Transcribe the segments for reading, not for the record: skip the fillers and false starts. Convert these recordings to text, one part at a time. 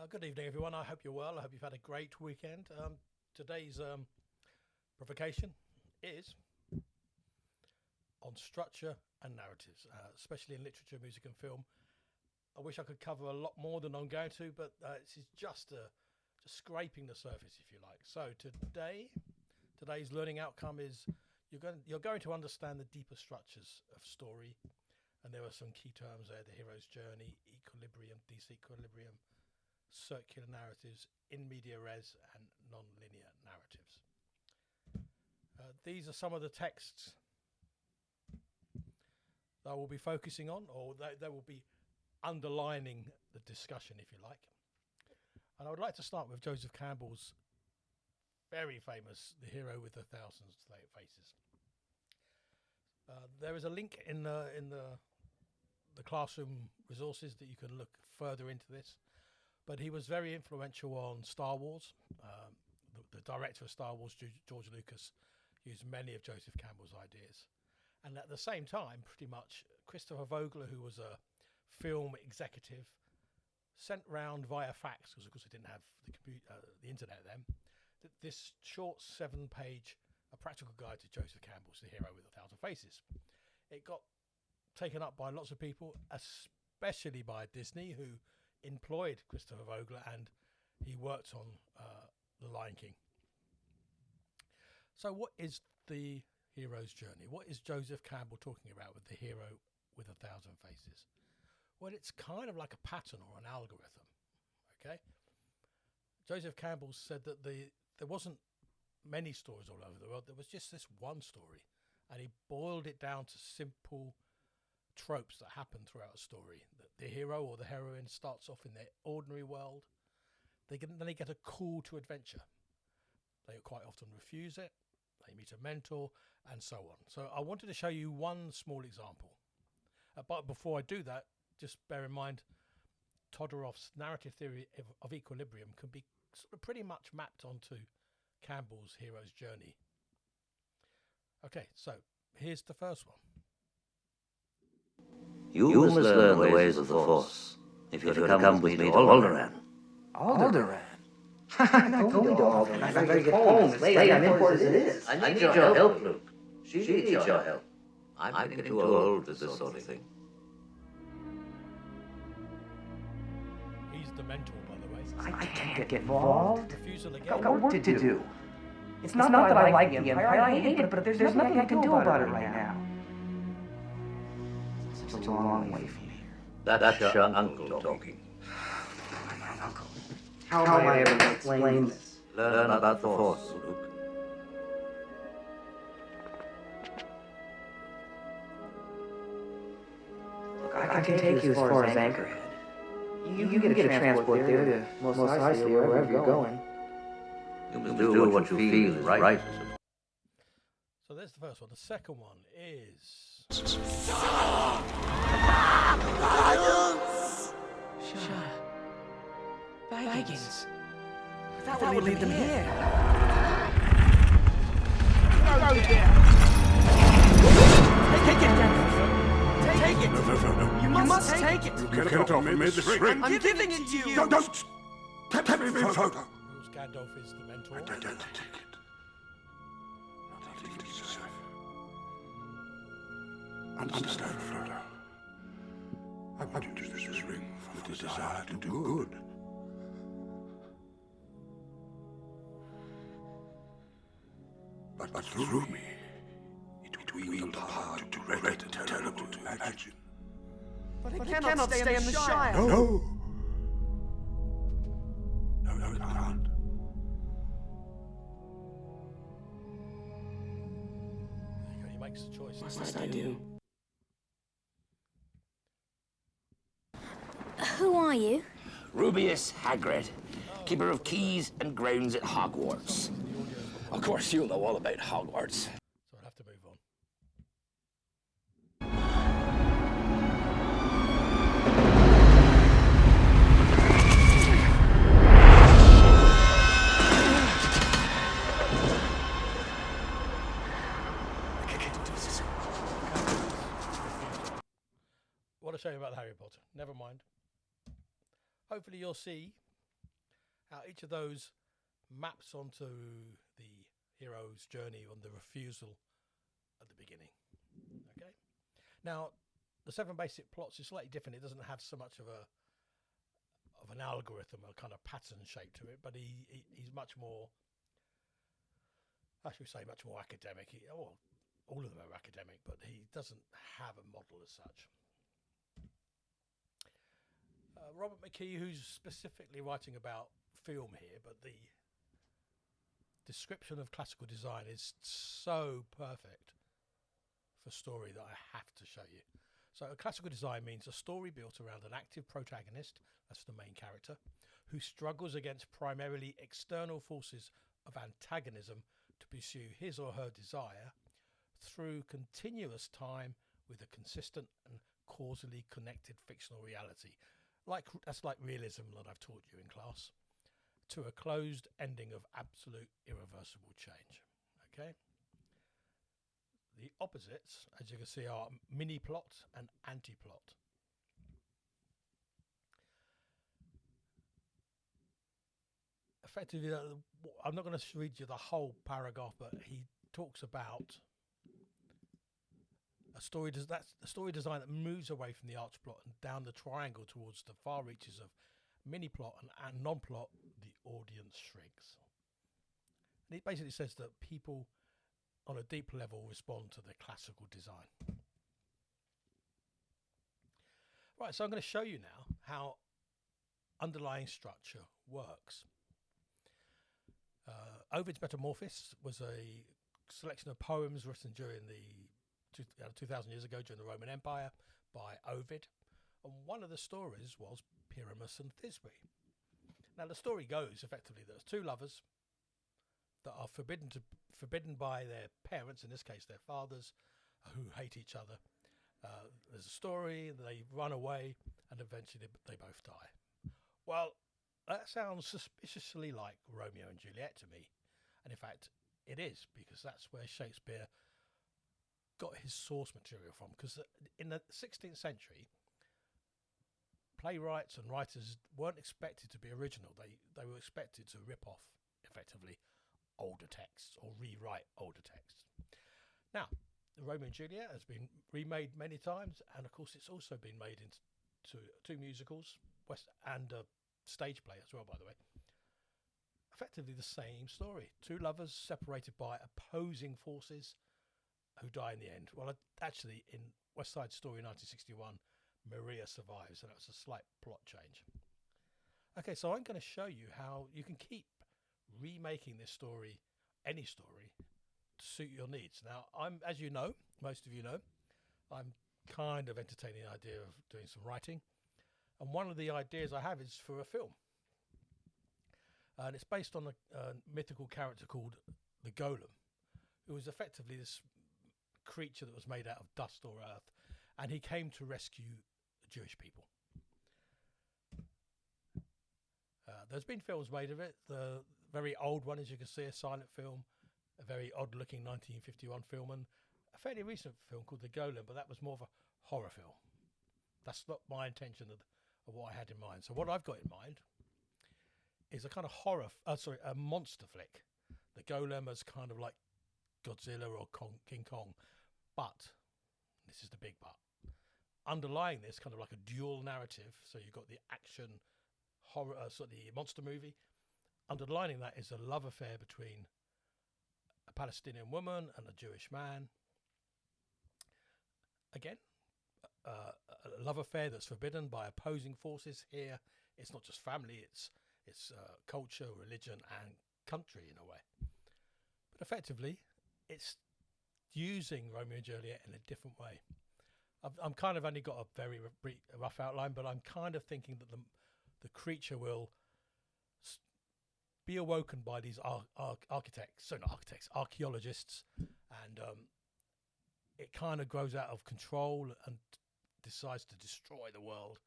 Good evening, everyone. I hope you're well. I hope you've had a great weekend. Today's provocation is on structure and narratives, especially in literature, music, and film. I wish I could cover a lot more than I'm going to, but this is just scraping the surface, if you like. So today's learning outcome is you're going to understand the deeper structures of story, and there are some key terms there: the hero's journey, equilibrium, disequilibrium, circular narratives, in media res, and non-linear narratives. These are some of the texts that I will be focusing on, or they will be underlining the discussion, if you like. And I would like to start with Joseph Campbell's very famous "The Hero with a Thousand Faces." There is a link in the classroom resources that you can look further into this. But he was very influential on Star Wars. The director of Star Wars, George Lucas, used many of Joseph Campbell's ideas. And at the same time, pretty much, Christopher Vogler, who was a film executive, sent round via fax, because of course he didn't have the internet then, this short 7-page a practical guide to Joseph Campbell's The Hero with a Thousand Faces. It got taken up by lots of people, especially by Disney, who employed Christopher Vogler, and he worked on The Lion King. So what is the hero's journey? What is Joseph Campbell talking about with The Hero with a Thousand Faces? Well, it's kind of like a pattern or an algorithm, okay? Joseph Campbell said that there wasn't many stories all over the world. There was just this one story, and he boiled it down to simple tropes that happen throughout a story. The hero or the heroine starts off in their ordinary world. Then they get a call to adventure. They quite often refuse it. They meet a mentor, and so on. So I wanted to show you one small example. But before I do that, just bear in mind, Todorow's narrative theory of equilibrium can be sort of pretty much mapped onto Campbell's hero's journey. Okay, so here's the first one. You must learn the ways of the Force, if you're to come with me to Alderaan. Alderaan? I'm not going to Alderaan. I gotta get home. It's late. I'm in port as it is. I need your help, Luke. She needs your help. I'm getting too old for this sort of thing. He's the mentor, by the way. I can't get involved. Refusal I've again. got work to do. It's not that I like the Empire. I hate it, but there's nothing I can do about it right now. Such a long way from here. That's your uncle talking. My uncle. How am I ever going to explain this? Learn about the Force, Luke. Look, I can take you as far as Anchorhead. You get a transport there to Mos Eisley or wherever you're going. You must do what you feel is right. So there's the first one. The second one is... Shut up. Baggins. That would lead them here. Go there. Take it, Denver. Take it. No. You must take it. You cannot offer me this ring. I'm giving it to you. Don't. Take me, Frodo. Bruce Gandalf is the mentor. I don't take it. Not if it is safe. Understand, Frodo. I want you to use this ring for the desire to do good. But through me, it will wield the power to great and terrible to imagine. But it cannot stay in the Shire. No, it can't. There you go, he makes the choice. What must I do? Who are you? Rubius Hagrid, keeper of keys and grounds at Hogwarts. Of course, you'll know all about Hogwarts. So I'll have to move on. What a shame about Harry Potter. Never mind. Hopefully you'll see how each of those maps onto the hero's journey on the refusal at the beginning. Okay. Now, the 7 basic plots is slightly different. It doesn't have so much of an algorithm, a kind of pattern shape to it, but he's much more, I should say, much more academic. Well, all of them are academic, but he doesn't have a model as such. Robert McKee, who's specifically writing about film here, but the description of classical design is so perfect for story that I have to show you. So a classical design means a story built around an active protagonist, that's the main character, who struggles against primarily external forces of antagonism to pursue his or her desire through continuous time with a consistent and causally connected fictional reality. That's like realism that I've taught you in class, to a closed ending of absolute irreversible change. Okay? The opposites, as you can see, are mini-plot and anti-plot. Effectively, I'm not going to read you the whole paragraph, but he talks about a story design that moves away from the arch plot and down the triangle towards the far reaches of mini-plot and non-plot. The audience shrinks. And it basically says that people on a deep level respond to the classical design. Right, so I'm going to show you now how underlying structure works. Ovid's Metamorphoses was a selection of poems written during the 2,000 years ago during the Roman Empire by Ovid, and one of the stories was Pyramus and Thisbe. Now the story goes effectively there's 2 lovers that are forbidden by their parents, in this case their fathers, who hate each other. There's a story, they run away, and eventually they both die. Well, that sounds suspiciously like Romeo and Juliet to me, and in fact it is, because that's where Shakespeare got his source material from, because in the 16th century playwrights and writers weren't expected to be original. They were expected to rip off effectively older texts or rewrite older texts. Now, Romeo and Juliet has been remade many times, and of course it's also been made into 2 musicals and a stage play as well, by the way. Effectively the same story. 2 lovers separated by opposing forces who die in the end. Well, actually in West Side Story 1961, Maria survives, and that's a slight plot change. Okay, so I'm going to show you how you can keep remaking this story, any story, to suit your needs. Now, as you know, most of you know, I'm kind of entertaining the idea of doing some writing, and one of the ideas I have is for a film, and it's based on a mythical character called the Golem, who was effectively this creature that was made out of dust or earth, and he came to rescue Jewish people. There's been films made of it. The very old one, as you can see, a silent film, a very odd-looking 1951 film, and a fairly recent film called The Golem, but that was more of a horror film. That's not my intention of what I had in mind. So what I've got in mind is a kind of a monster flick. The Golem is kind of like Godzilla or King Kong, but this is the big but. Underlying this, kind of like a dual narrative, so you've got the action horror, the monster movie. Underlining that is a love affair between a Palestinian woman and a Jewish man. Again, a love affair that's forbidden by opposing forces. Here, it's not just family; it's culture, religion, and country in a way. But effectively, it's using Romeo and Juliet in a different way. I'm kind of only got a very rough outline, but I'm kind of thinking that the creature will be awoken by these archaeologists, and it kind of grows out of control and decides to destroy the world.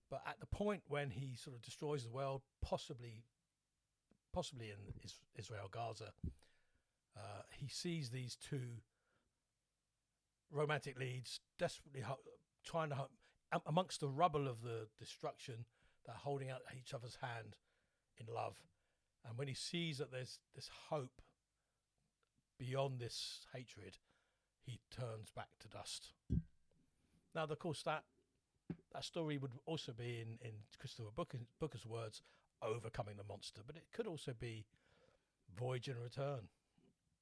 But at the point when he sort of destroys the world, possibly in Israel, Gaza, he sees these 2 romantic leads desperately trying to, amongst the rubble of the destruction, they're holding out each other's hand in love, and when he sees that there's this hope beyond this hatred, he turns back to dust. Now, of course, that story would also be in Christopher Booker's words, overcoming the monster, but it could also be voyage and return,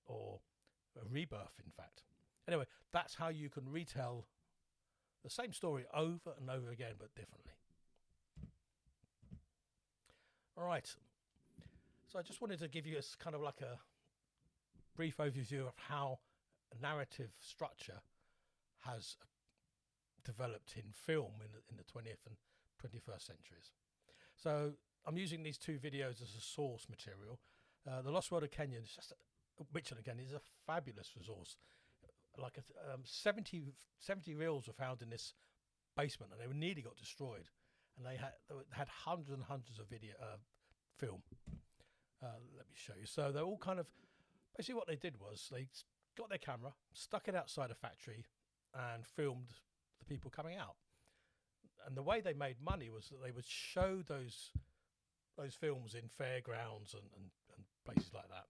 or a rebirth, in fact. Anyway, that's how you can retell the same story over and over again, but differently. All right. So I just wanted to give you a kind of like a brief overview of how narrative structure has developed in film in the 20th and 21st centuries. So I'm using these two videos as a source material. The Lost World of Kenya is just, Witcher again, is a fabulous resource. Like 70 reels were found in this basement, and they nearly got destroyed. And they had hundreds and hundreds of film. Let me show you. So they're all kind of, basically what they did was they got their camera, stuck it outside a factory, and filmed the people coming out. And the way they made money was that they would show those films in fairgrounds and places like that.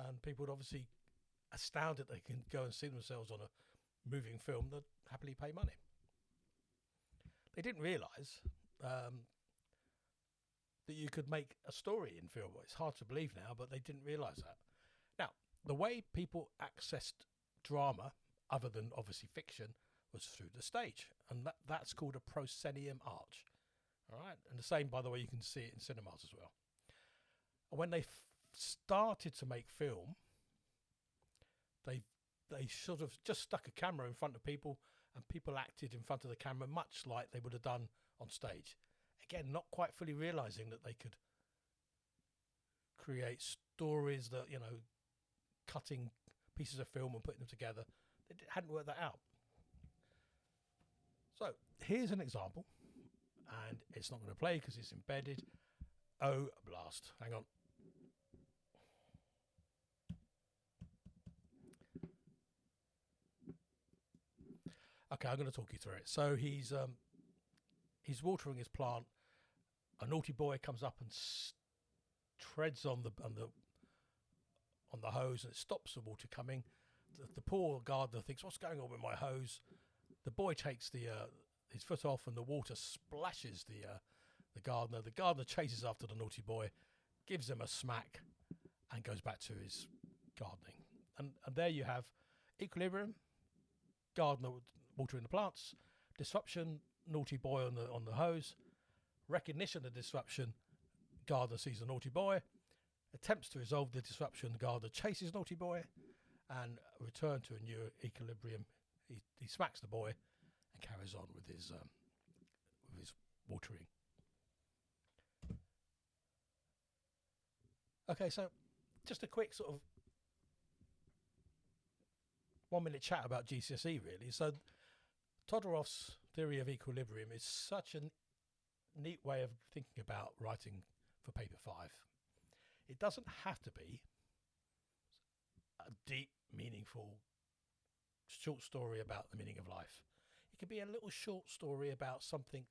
And people would obviously, astounded they can go and see themselves on a moving film, they'd happily pay money. They didn't realise that you could make a story in film. It's hard to believe now, but they didn't realise that. Now, the way people accessed drama, other than obviously fiction, was through the stage. And that's called a proscenium arch. All right? And the same, by the way, you can see it in cinemas as well. And when they started to make film, they sort of just stuck a camera in front of people, and people acted in front of the camera much like they would have done on stage. Again, not quite fully realising that they could create stories that, you know, cutting pieces of film and putting them together. They hadn't worked that out. So here's an example, and it's not going to play because it's embedded. Oh, blast. Hang on. Okay, I'm going to talk you through it. So he's watering his plant. A naughty boy comes up and treads on the hose, and it stops the water coming. The poor gardener thinks, "What's going on with my hose?" The boy takes his foot off, and the water splashes the gardener. The gardener chases after the naughty boy, gives him a smack, and goes back to his gardening. And there you have equilibrium, gardener watering the plants, disruption, naughty boy on the hose, recognition of disruption, gardener sees the naughty boy, attempts to resolve the disruption, gardener chases naughty boy, and return to a new equilibrium. He smacks the boy and carries on with his watering. Okay, so just a quick sort of 1 minute chat about GCSE really. So Todorov's theory of equilibrium is such a neat way of thinking about writing for paper 5. It doesn't have to be a deep, meaningful short story about the meaning of life. It could be a little short story about something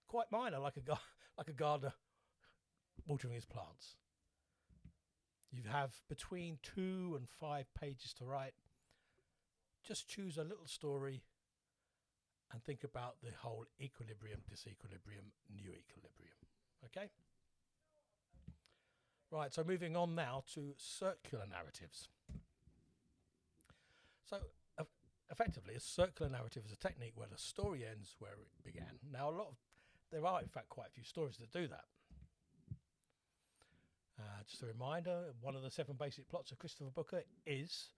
quite minor, like a gardener watering his plants. You have between 2 and 5 pages to write. Just choose a little story and think about the whole equilibrium, disequilibrium, new equilibrium. Okay? Right, so moving on now to circular narratives. So effectively, a circular narrative is a technique where the story ends where it began. Now, there are in fact quite a few stories that do that. Just a reminder, one of the 7 basic plots of Christopher Booker is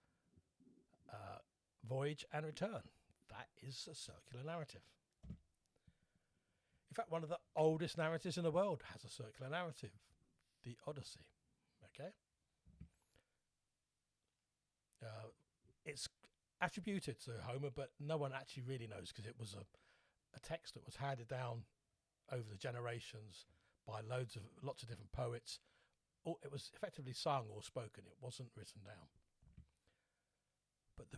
voyage and return. That is a circular narrative. In fact, one of the oldest narratives in the world has a circular narrative, the Odyssey. Okay? It's attributed to Homer, but no one actually really knows because it was a text that was handed down over the generations by lots of different poets. It was effectively sung or spoken. It wasn't written down. But the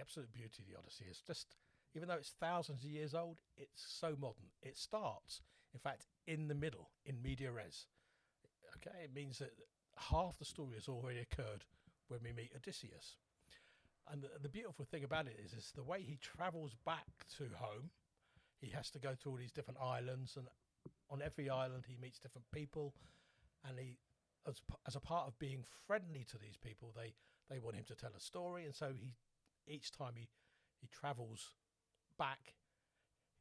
absolute beauty of the Odyssey is just, even though it's thousands of years old, it's so modern. It starts, in fact, in the middle, in media res. Okay, it means that half the story has already occurred when we meet Odysseus. And the beautiful thing about it is the way he travels back to home. He has to go to all these different islands, and on every island he meets different people, and he, as a part of being friendly to these people, they want him to tell a story, and so each time he travels back,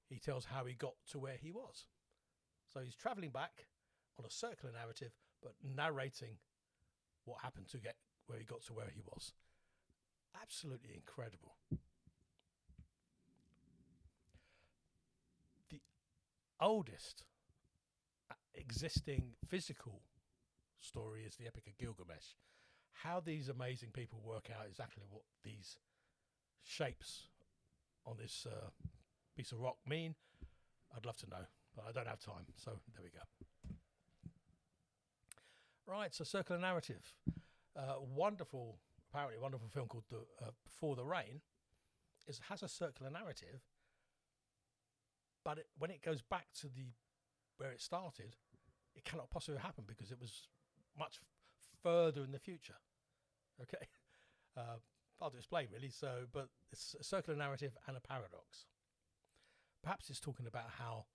he tells how he got to where he was. So he's travelling back on a circular narrative, but narrating what happened to get where he got to where he was. Absolutely incredible. The oldest existing physical story is the Epic of Gilgamesh. How these amazing people work out exactly what these shapes on this piece of rock mean, I'd love to know, but I don't have time, so there we go. Right, so circular narrative. Apparently wonderful film called Before the Rain has a circular narrative, but when it goes back to where it started, it cannot possibly happen because it was much further in the future. Okay, hard to explain really. So, but it's a circular narrative and a paradox. Perhaps it's talking about how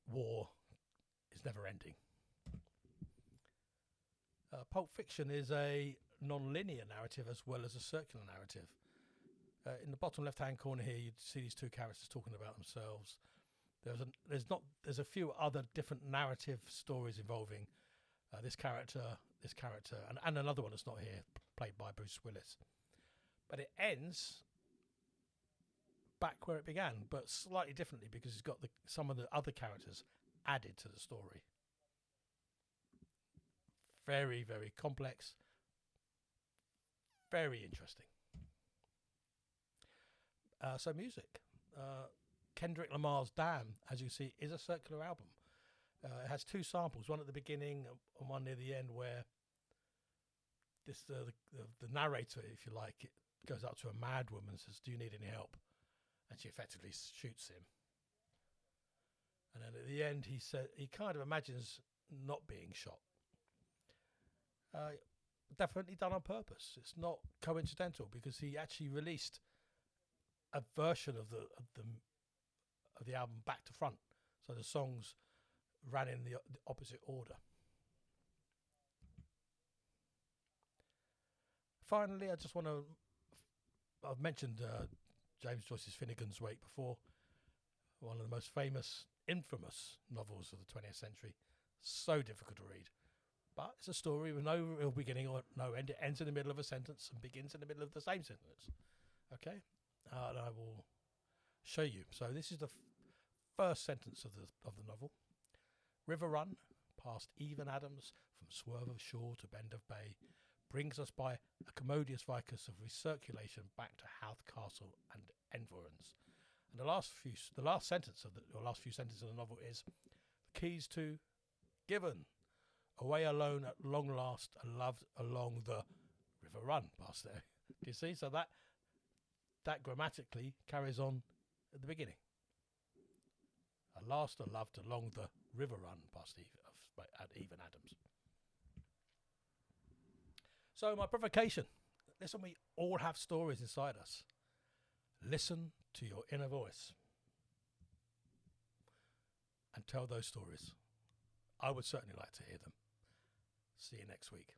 war is never ending. Pulp Fiction is a non-linear narrative as well as a circular narrative. In the bottom left-hand corner here, you see these two characters talking about themselves. There's a few other different narrative stories involving this character, and another one that's not here, played by Bruce Willis. But it ends back where it began, but slightly differently because it's got some of the other characters added to the story. Very, very complex. Very interesting. So music. Kendrick Lamar's Damn, as you see, is a circular album. It has two samples, one at the beginning and one near the end, where the narrator, if you like, it goes up to a mad woman and says, "Do you need any help?" And she effectively shoots him. And then at the end, he kind of imagines not being shot. Definitely done on purpose. It's not coincidental because he actually released a version of the album back to front, so the songs ran in the opposite order. Finally, I just want to. I've mentioned James Joyce's Finnegan's Wake before. One of the most famous, infamous novels of the 20th century. So difficult to read. But it's a story with no real beginning or no end. It ends in the middle of a sentence and begins in the middle of the same sentence. Okay? And I will show you. So this is the first sentence of the novel. River run, past even Adams, from swerve of shore to bend of bay, brings us by a commodious vicus of recirculation back to Howth Castle and Environs. And the last few sentences of the novel is the keys to Given. Away alone at long last, and loved along the river run past there. Do you see? So that grammatically carries on at the beginning. At last, I loved along the river run past even Adams. So my provocation. Listen, we all have stories inside us. Listen to your inner voice and tell those stories. I would certainly like to hear them. See you next week.